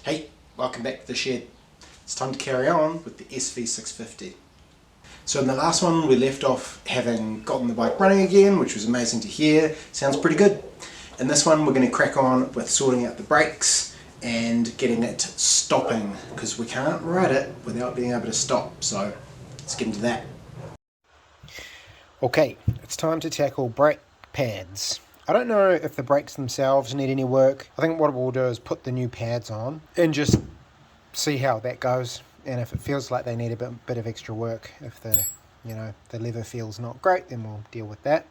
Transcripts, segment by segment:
Hey, welcome back to the shed. It's time to carry on with the SV650. So in the last one we left off having gotten the bike running again, which was amazing to hear. Sounds pretty good. In this one we're going to crack on with sorting out the brakes and getting it stopping, because we can't ride it without being able to stop. So let's get into that. Okay, it's time to tackle brake pads. I don't know if the brakes themselves need any work. I think what we'll do is put the new pads on and just see how that goes. And if it feels like they need a bit of extra work, if the lever feels not great, then we'll deal with that.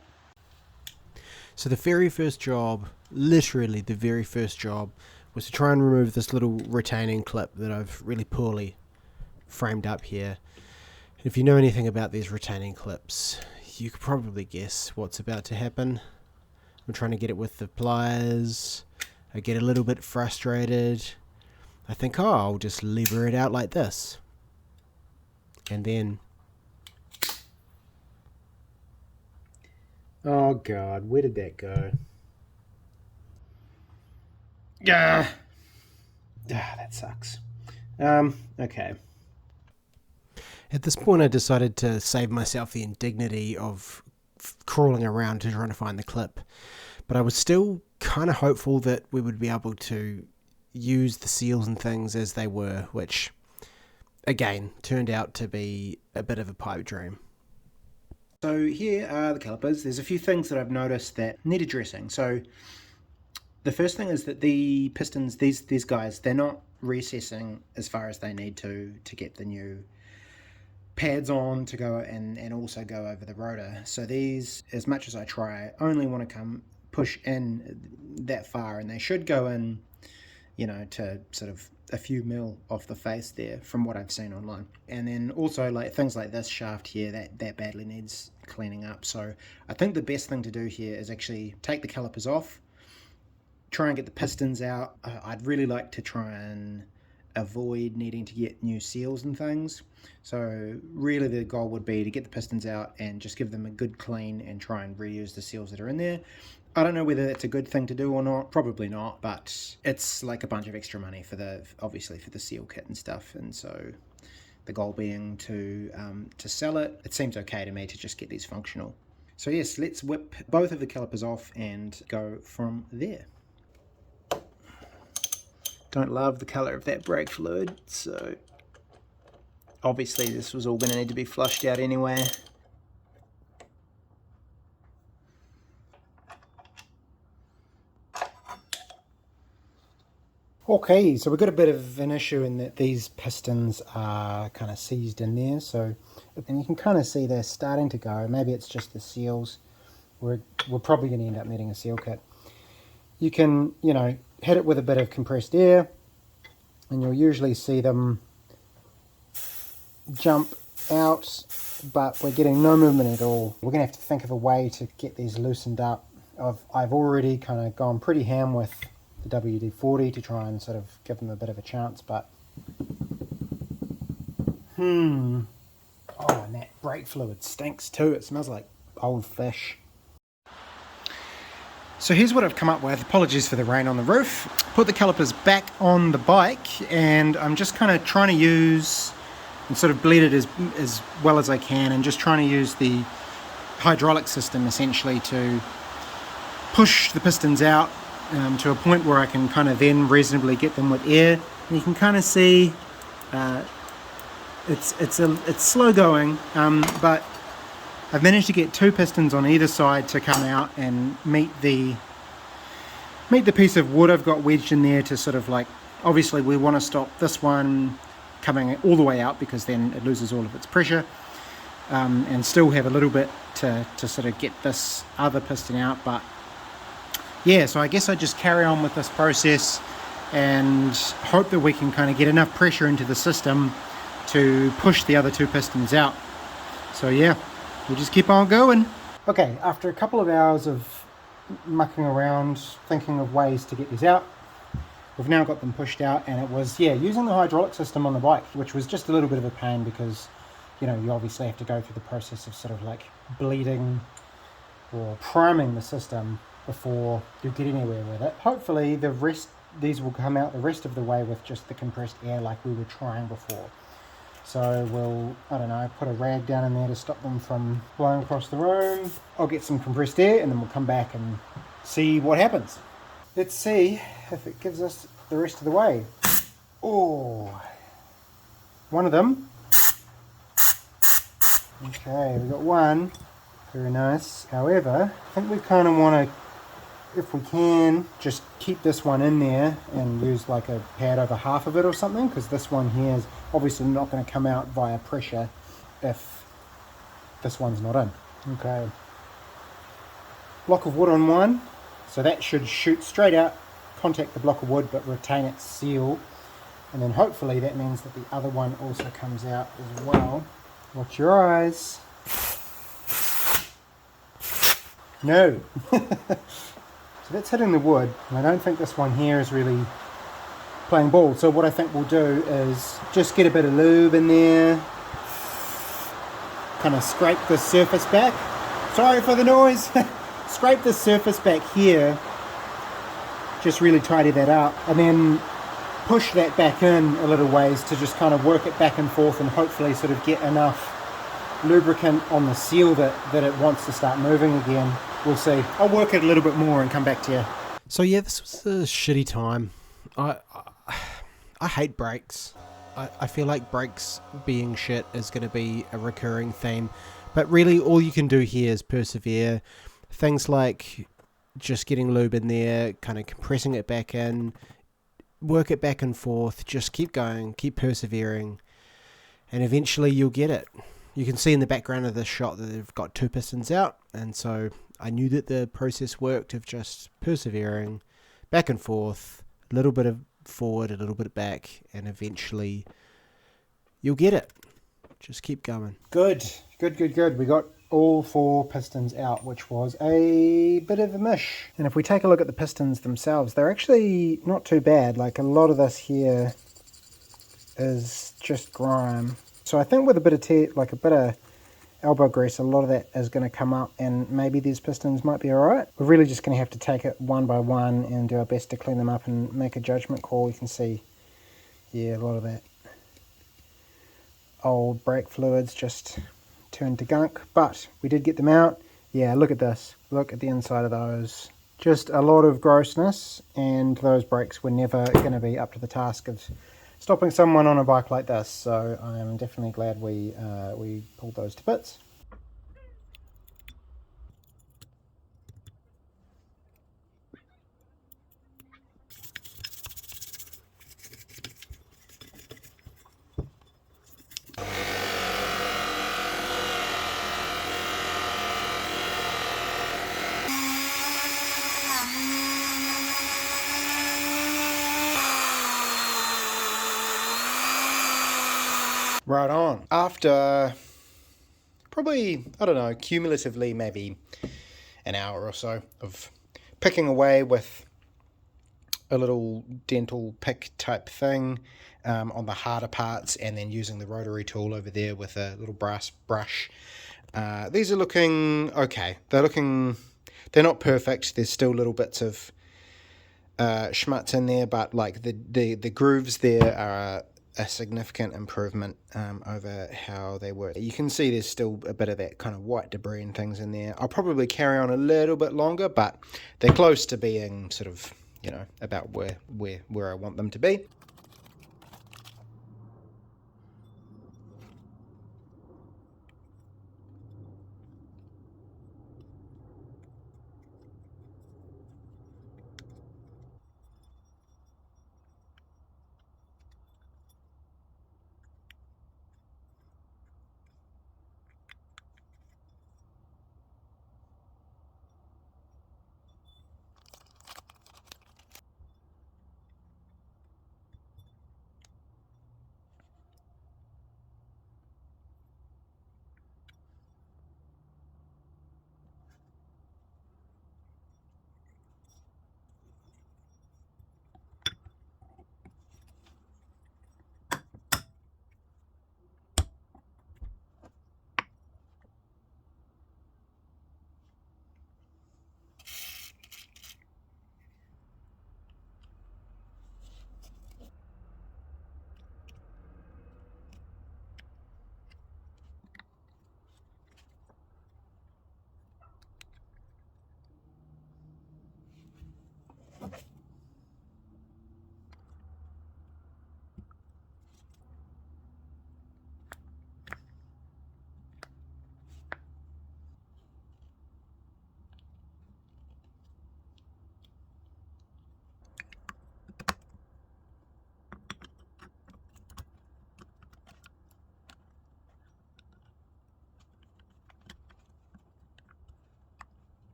So the very first job, literally the very first job, was to try and remove this little retaining clip that I've really poorly framed up here. And if you know anything about these retaining clips, you could probably guess what's about to happen. I'm trying to get it with the pliers. I get a little bit frustrated. I think, oh, I'll just lever it out like this. And then... oh God, where did that go? Ah, that sucks. Okay. At this point I decided to save myself the indignity of crawling around to trying to find the clip. But I was still kind of hopeful that we would be able to use the seals and things as they were, which again turned out to be a bit of a pipe dream. So here are the calipers. There's a few things that I've noticed that need addressing. So the first thing is that the pistons, these guys, they're not recessing as far as they need to get the new pads on to go and also go over the rotor. So these, as much as I try, only want to push in that far, and they should go in, to sort of a few mil off the face there from what I've seen online. And then also like things like this shaft here, that badly needs cleaning up. So I think the best thing to do here is actually take the calipers off, try and get the pistons out. I'd really like to try and avoid needing to get new seals and things. So really the goal would be to get the pistons out and just give them a good clean and try and reuse the seals that are in there. I don't know whether that's a good thing to do or not, probably not, but it's like a bunch of extra money obviously for the seal kit and stuff, and so the goal being to sell it. It seems okay to me to just get these functional. So yes, let's whip both of the calipers off and go from there. Don't love the colour of that brake fluid, so obviously this was all going to need to be flushed out anyway. Okay, so we've got a bit of an issue in that these pistons are kind of seized in there, so, and you can kind of see they're starting to go. Maybe it's just the seals. We're probably going to end up needing a seal kit. You can, hit it with a bit of compressed air, and you'll usually see them jump out, but we're getting no movement at all. We're going to have to think of a way to get these loosened up. I've already kind of gone pretty ham with the WD-40 to try and sort of give them a bit of a chance, but oh, and that brake fluid stinks too. It smells like old fish. So here's what I've come up with. Apologies for the rain on the roof. Put the calipers back on the bike, and I'm just kind of trying to use and sort of bleed it as well as I can, and just trying to use the hydraulic system essentially to push the pistons out to a point where I can kind of then reasonably get them with air. And you can kind of see it's slow going, but I've managed to get two pistons on either side to come out and meet the piece of wood I've got wedged in there to sort of like, obviously we want to stop this one coming all the way out because then it loses all of its pressure, and still have a little bit to sort of get this other piston out. But yeah, so I guess I just carry on with this process and hope that we can kind of get enough pressure into the system to push the other two pistons out. So yeah, we'll just keep on going. Okay, after a couple of hours of mucking around, thinking of ways to get these out, we've now got them pushed out, and it was, using the hydraulic system on the bike, which was just a little bit of a pain because, you obviously have to go through the process of sort of like bleeding or priming the system before you get anywhere with it. Hopefully the rest these will come out the rest of the way with just the compressed air like we were trying before. So we'll, I don't know, put a rag down in there to stop them from blowing across the room. I'll get some compressed air and then we'll come back and see what happens. Let's see if it gives us the rest of the way. Oh, one of them. Okay, we got one. Very nice. However, I think we kind of want to, if we can, just keep this one in there and use like a pad over half of it or something, because this one here is obviously not going to come out via pressure if this one's not in. Okay. Block of wood on one. So that should shoot straight out, contact the block of wood, but retain its seal. And then hopefully that means that the other one also comes out as well. Watch your eyes. No. So that's hitting the wood, and I don't think this one here is really playing ball. So what I think we'll do is just get a bit of lube in there, kind of scrape the surface back. Sorry for the noise. Scrape the surface back here, just really tidy that up, and then push that back in a little ways to just kind of work it back and forth and hopefully sort of get enough lubricant on the seal that it wants to start moving again. We'll see. I'll work it a little bit more and come back to you. So yeah, this was a shitty time. I hate brakes. I feel like brakes being shit is going to be a recurring theme. But really all you can do here is persevere. Things like just getting lube in there, kind of compressing it back in, work it back and forth, just keep going, keep persevering, and eventually you'll get it. You can see in the background of this shot that they've got 2 pistons out, and so I knew that the process worked of just persevering, back and forth, a little bit of forward, a little bit back, and eventually you'll get it. Just keep going. Good. We got all 4 pistons out, which was a bit of a mish. And if we take a look at the pistons themselves, they're actually not too bad. Like a lot of this here is just grime. So I think with a bit of elbow grease, a lot of that is going to come up, and maybe these pistons might be alright. We're really just going to have to take it one by one and do our best to clean them up and make a judgment call. You can see, yeah, a lot of that old brake fluids just turned to gunk, but we did get them out. Yeah, look at this. Look at the inside of those. Just a lot of grossness, and those brakes were never going to be up to the task of stopping someone on a bike like this, so I am definitely glad we pulled those to bits. Right on. After probably, I don't know, cumulatively maybe an hour or so of picking away with a little dental pick type thing on the harder parts, and then using the rotary tool over there with a little brass brush. These are looking okay. They're not perfect. There's still little bits of schmutz in there, but like the grooves there are a significant improvement over how they were. You can see there's still a bit of that kind of white debris and things in there. I'll probably carry on a little bit longer, but they're close to being sort of, you know, about where I want them to be.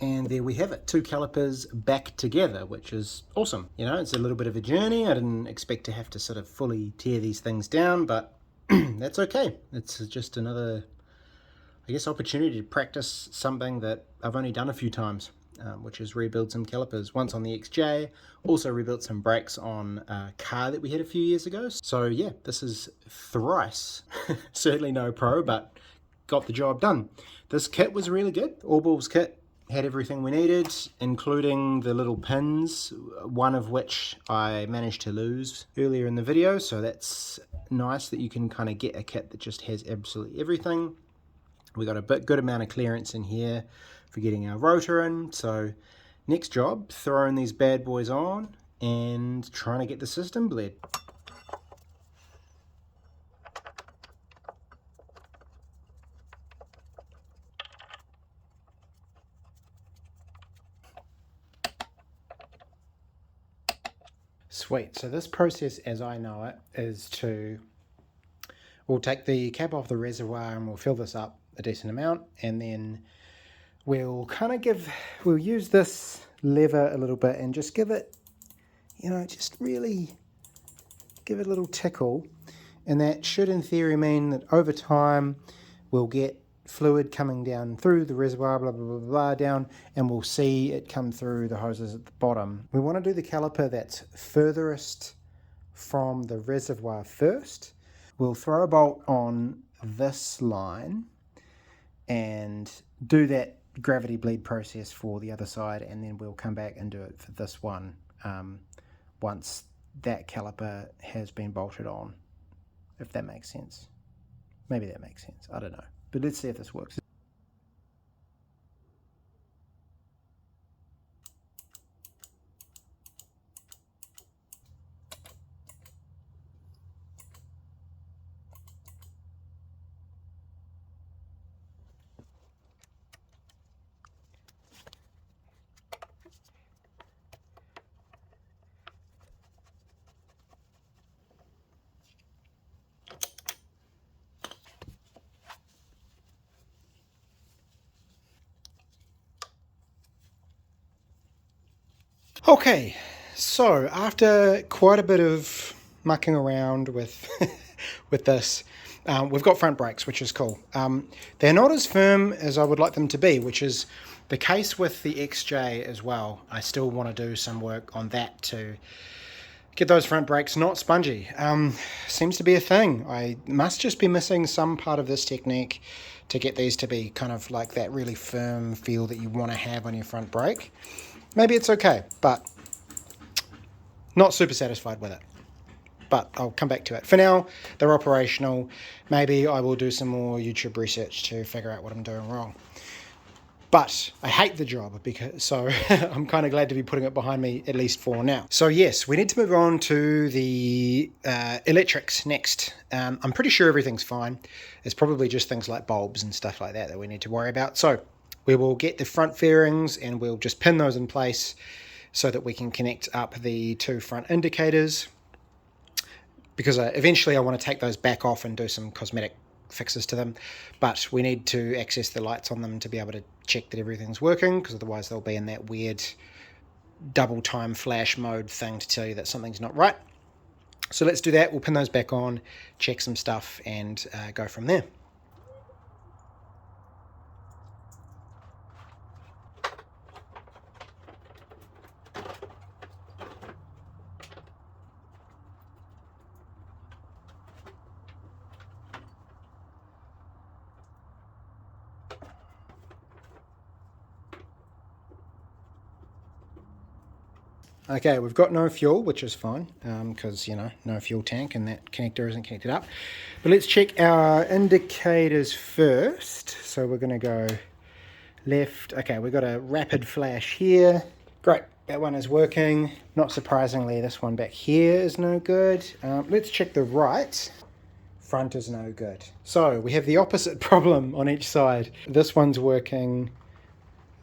And there we have it, 2 calipers back together, which is awesome. You know, it's a little bit of a journey. I didn't expect to have to sort of fully tear these things down, but that's okay. It's just another, I guess, opportunity to practice something that I've only done a few times, which is rebuild some calipers. Once on the XJ, also rebuilt some brakes on a car that we had a few years ago. So yeah, this is thrice. Certainly no pro, but got the job done. This kit was really good. All Balls kit had everything we needed, including the little pins, one of which I managed to lose earlier in the video, so that's nice that you can kind of get a kit that just has absolutely everything. We got a good amount of clearance in here for getting our rotor in, so next job, throwing these bad boys on and trying to get the system bled. Sweet, so this process as I know it is we'll take the cap off the reservoir and we'll fill this up a decent amount, and then we'll we'll use this lever a little bit and just give it, you know, just really give it a little tickle, and that should in theory mean that over time we'll get fluid coming down through the reservoir, blah, blah, blah, blah, down, and we'll see it come through the hoses at the bottom. We want to do the caliper that's furthest from the reservoir first. We'll throw a bolt on this line and do that gravity bleed process for the other side, and then we'll come back and do it for this one once that caliper has been bolted on, if that makes sense. Maybe that makes sense, I don't know. But let's see if this works. Okay, so after quite a bit of mucking around with with this, we've got front brakes, which is cool. They're not as firm as I would like them to be, which is the case with the XJ as well. I still want to do some work on that to get those front brakes not spongy. Seems to be a thing. I must just be missing some part of this technique to get these to be kind of like that really firm feel that you want to have on your front brake. Maybe it's okay, but not super satisfied with it. But I'll come back to it. For now, they're operational. Maybe I will do some more YouTube research to figure out what I'm doing wrong. But I hate the job, so I'm kind of glad to be putting it behind me, at least for now. So yes, we need to move on to the electrics next. I'm pretty sure everything's fine. It's probably just things like bulbs and stuff like that that we need to worry about. So we will get the front fairings and we'll just pin those in place so that we can connect up the 2 front indicators, because eventually I want to take those back off and do some cosmetic fixes to them, but we need to access the lights on them to be able to check that everything's working, because otherwise they'll be in that weird double time flash mode thing to tell you that something's not right. So let's do that. We'll pin those back on, check some stuff, and go from there. Okay, we've got no fuel, which is fine, because, you know, no fuel tank and that connector isn't connected up. But let's check our indicators first. So we're going to go left. Okay, we've got a rapid flash here. Great, that one is working. Not surprisingly, this one back here is no good. Let's check the right. Front is no good. So we have the opposite problem on each side. This one's working,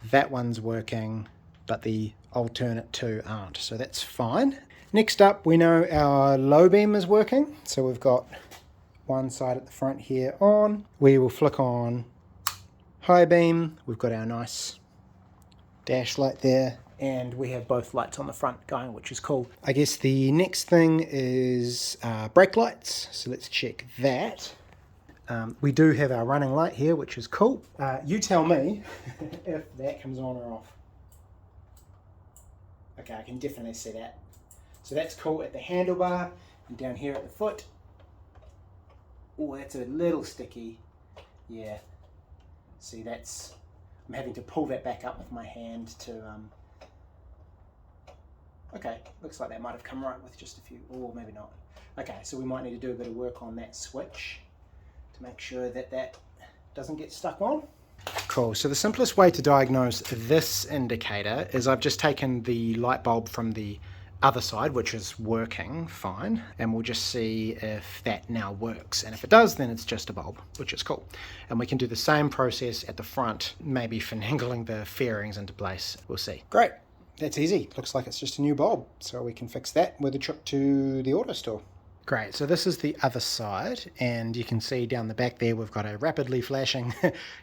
that one's working, but the alternate 2 aren't, so that's fine. Next up, we know our low beam is working, so we've got one side at the front here on. We will flick on high beam. We've got our nice dash light there, and we have both lights on the front going, which is cool. I guess the next thing is brake lights, so let's check that. We do have our running light here, which is cool. You tell me if that comes on or off. Okay, I can definitely see that. So that's cool at the handlebar, and down here at the foot. Oh, that's a little sticky. Yeah. See, that's... I'm having to pull that back up with my hand to... Okay, looks like that might have come right with just a few... Or maybe not. Okay, so we might need to do a bit of work on that switch to make sure that that doesn't get stuck on. Cool, so the simplest way to diagnose this indicator is I've just taken the light bulb from the other side, which is working fine, and we'll just see if that now works, and if it does, then it's just a bulb, which is cool. And we can do the same process at the front, maybe finagling the fairings into place. We'll see. Great, that's easy. Looks like it's just a new bulb, so we can fix that with a trip to the auto store. Great, so this is the other side, and you can see down the back there we've got a rapidly flashing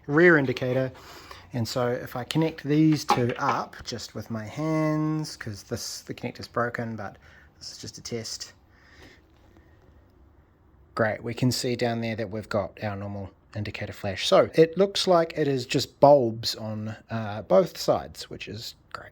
rear indicator. And so if I connect these two up just with my hands, because the connector's broken, but this is just a test. Great, we can see down there that we've got our normal indicator flash. So it looks like it is just bulbs on both sides, which is great.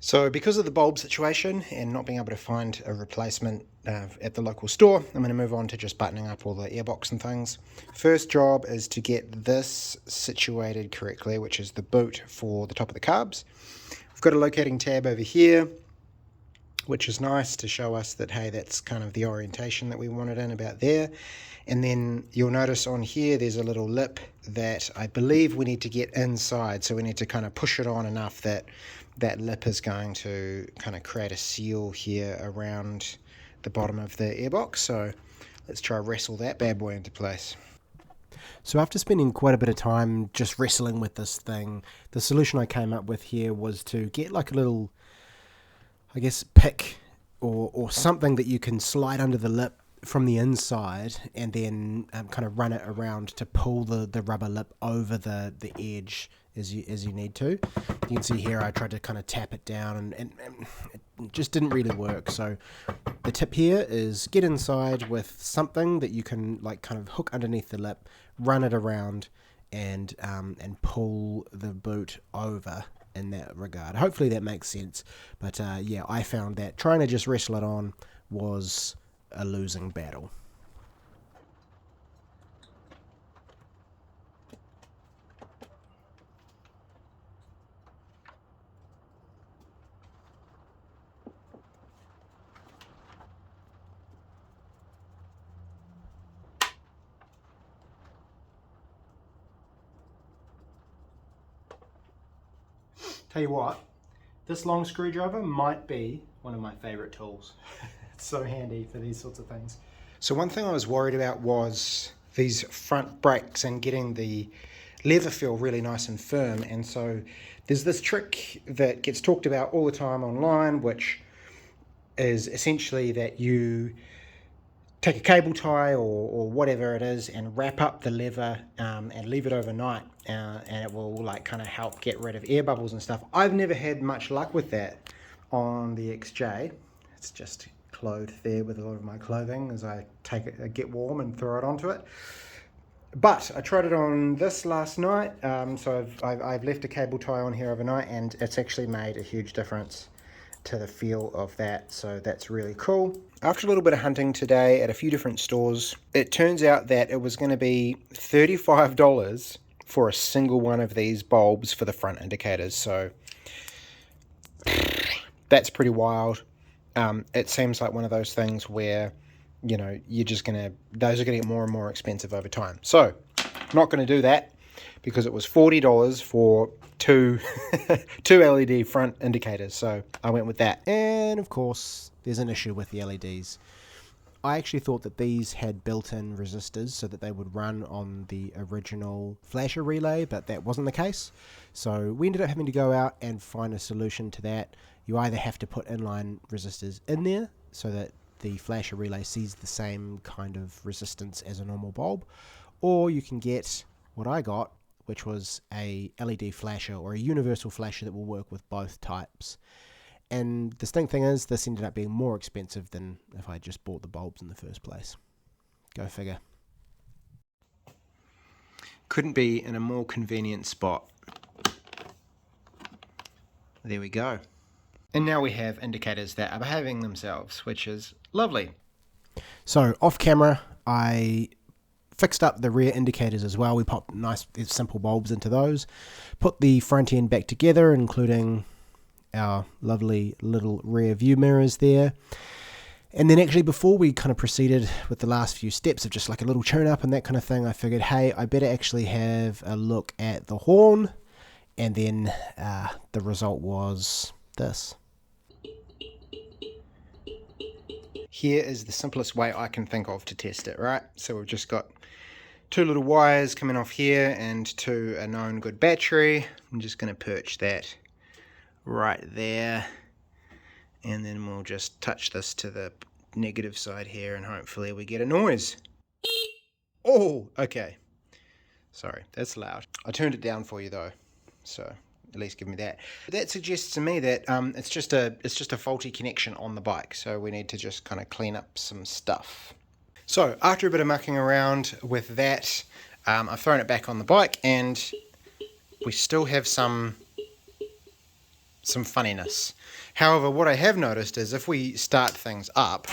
So because of the bulb situation and not being able to find a replacement at the local store, I'm going to move on to just buttoning up all the airbox and things. First job is to get this situated correctly, which is the boot for the top of the carbs. We've got a locating tab over here, which is nice to show us that, hey, that's kind of the orientation that we wanted in about there. And then you'll notice on here there's a little lip that I believe we need to get inside, so we need to kind of push it on enough that that lip is going to kind of create a seal here around the bottom of the airbox. So let's try wrestle that bad boy into place. So after spending quite a bit of time just wrestling with this thing, the solution I came up with here was to get like a little, I guess, pick or something that you can slide under the lip from the inside, and then kind of run it around to pull the rubber lip over the edge as you need to. You can see here I tried to kind of tap it down, and it just didn't really work. So the tip here is get inside with something that you can like kind of hook underneath the lip, run it around, and pull the boot over in that regard. Hopefully that makes sense. But yeah, I found that trying to just wrestle it on was a losing battle. Tell you what, this long screwdriver might be one of my favorite tools. It's so handy for these sorts of things. So one thing I was worried about was these front brakes and getting the leather feel really nice and firm. And so there's this trick that gets talked about all the time online, which is essentially that you take a cable tie or whatever it is and wrap up the leather and leave it overnight, and it will like kind of help get rid of air bubbles and stuff. I've never had much luck with that on the XJ. It's just clothed there with a lot of my clothing as I take it, get warm and throw it onto it. But I tried it on this last night, so I've left a cable tie on here overnight, and it's actually made a huge difference to the feel of that, so that's really cool. After a little bit of hunting today at a few different stores, it turns out that it was going to be $35 for a single one of these bulbs for the front indicators, so that's pretty wild. It seems like one of those things where, you know, those are going to get more and more expensive over time. So, not going to do that. because it was $40 for two LED front indicators, so I went with that. And of course, there's an issue with the LEDs. I actually thought that these had built-in resistors so that they would run on the original flasher relay, but that wasn't the case. So we ended up having to go out and find a solution to that. You either have to put inline resistors in there so that the flasher relay sees the same kind of resistance as a normal bulb, or you can get what I got, which was a LED flasher or a universal flasher that will work with both types. And the distinct thing is, this ended up being more expensive than if I just bought the bulbs in the first place. Go figure. Couldn't be in a more convenient spot. There we go. And now we have indicators that are behaving themselves, which is lovely. So off camera, I fixed up the rear indicators as well. We popped nice simple bulbs into those. Put the front end back together, including our lovely little rear view mirrors there. And then actually before we kind of proceeded with the last few steps of just like a little tune up and that kind of thing, I figured, hey, I better actually have a look at the horn. And then the result was this. Here is the simplest way I can think of to test it, right? So we've just got two little wires coming off here and to a known good battery. I'm just going to perch that right there, and then we'll just touch this to the negative side here and hopefully we get a noise. Oh, okay. Sorry, that's loud. I turned it down for you though, so at least give me that. That suggests to me that it's just a faulty connection on the bike, so we need to just kind of clean up some stuff. So after a bit of mucking around with that, I've thrown it back on the bike and we still have some funniness. However, what I have noticed is if we start things up,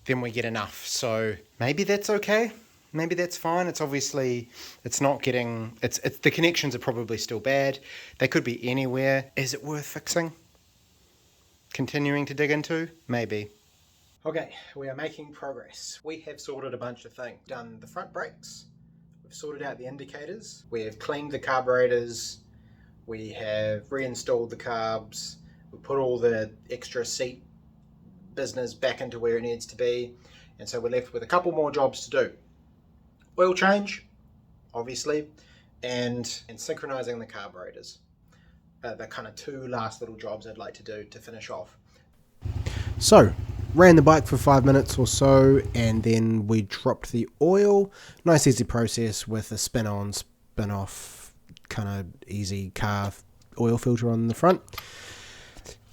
then we get enough. So maybe that's okay. Maybe that's fine. It's obviously, it's not getting, it's the connections are probably still bad. They could be anywhere. Is it worth fixing? Continuing to dig into? Maybe. Okay, we are making progress. We have sorted a bunch of things. Done the front brakes, we've sorted out the indicators, we have cleaned the carburetors, we have reinstalled the carbs, we put all the extra seat business back into where it needs to be, and so we're left with a couple more jobs to do. Oil change, obviously, and synchronizing the carburetors. The kind of two last little jobs I'd like to do to finish off. So, ran the bike for 5 minutes or so, and then we dropped the oil. Nice easy process with a spin on, spin off, kind of easy car oil filter on the front.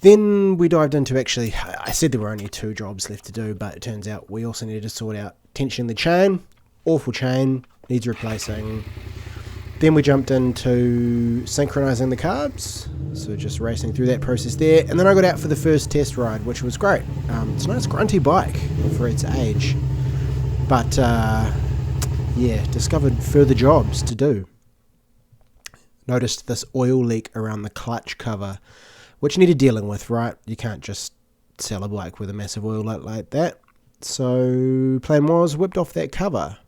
Then we dived into, actually, I said there were only two jobs left to do, but it turns out we also needed to sort out tensioning the chain. Awful chain, needs replacing. Then we jumped into synchronizing the carbs, so just racing through that process there. And then I got out for the first test ride, which was great. It's a nice grunty bike for its age. But yeah, discovered further jobs to do. Noticed this oil leak around the clutch cover, which needed dealing with, right? You can't just sell a bike with a massive oil leak like that. So plan was, whipped off that cover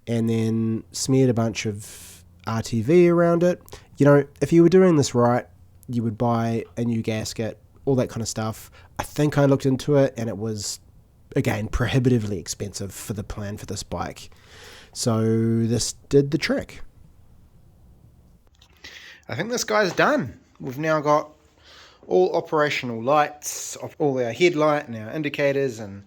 and then smeared a bunch of RTV around it. You know, if you were doing this right, you would buy a new gasket, all that kind of stuff. I think I looked into it and it was, again, prohibitively expensive for the plan for this bike. So this did the trick. I think this guy's done. We've now got all operational lights, all our headlight and our indicators and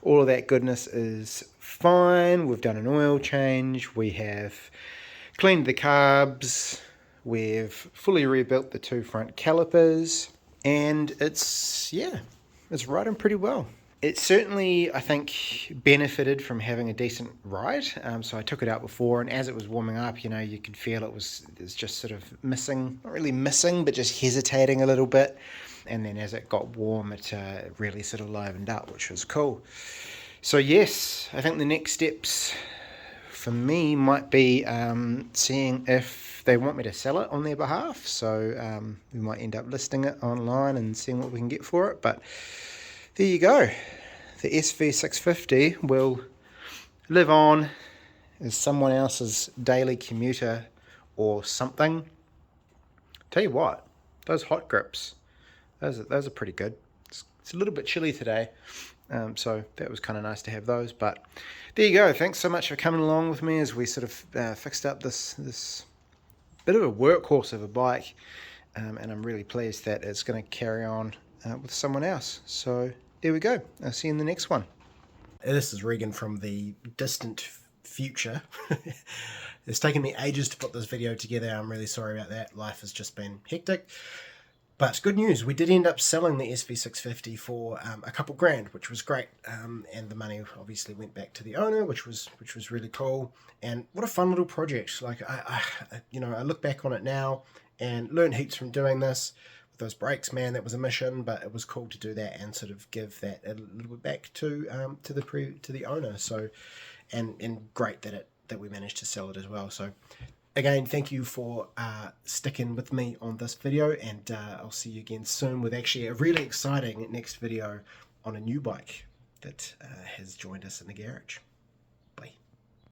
all of that goodness is fine. We've done an oil change. We have cleaned the carbs. We've fully rebuilt the two front calipers. And it's riding pretty well. It certainly, I think, benefited from having a decent ride. So I took it out before, and as it was warming up, you know, you could feel it was just sort of missing, not really missing, but just hesitating a little bit. And then as it got warm, it really sort of livened up, which was cool. So yes, I think the next steps for me might be seeing if they want me to sell it on their behalf. So we might end up listing it online and seeing what we can get for it. But there you go. the SV650 will live on as someone else's daily commuter or something. Tell you what, those hot grips, those are pretty good. It's a little bit chilly today, so that was kind of nice to have those. But there you go. Thanks so much for coming along with me as we sort of fixed up this bit of a workhorse of a bike, and I'm really pleased that it's going to carry on with someone else. So there we go. I'll see you in the next one. This is Regan from the distant future. It's taken me ages to put this video together. I'm really sorry about that. Life has just been hectic. But good news, we did end up selling the SV650 for a couple grand, which was great. And the money obviously went back to the owner, which was really cool. And what a fun little project. Like I look back on it now and learned heaps from doing this. With those brakes, man, that was a mission, but it was cool to do that and sort of give that a little bit back to the owner. So and great that we managed to sell it as well. So again, thank you for sticking with me on this video, and I'll see you again soon with actually a really exciting next video on a new bike that has joined us in the garage.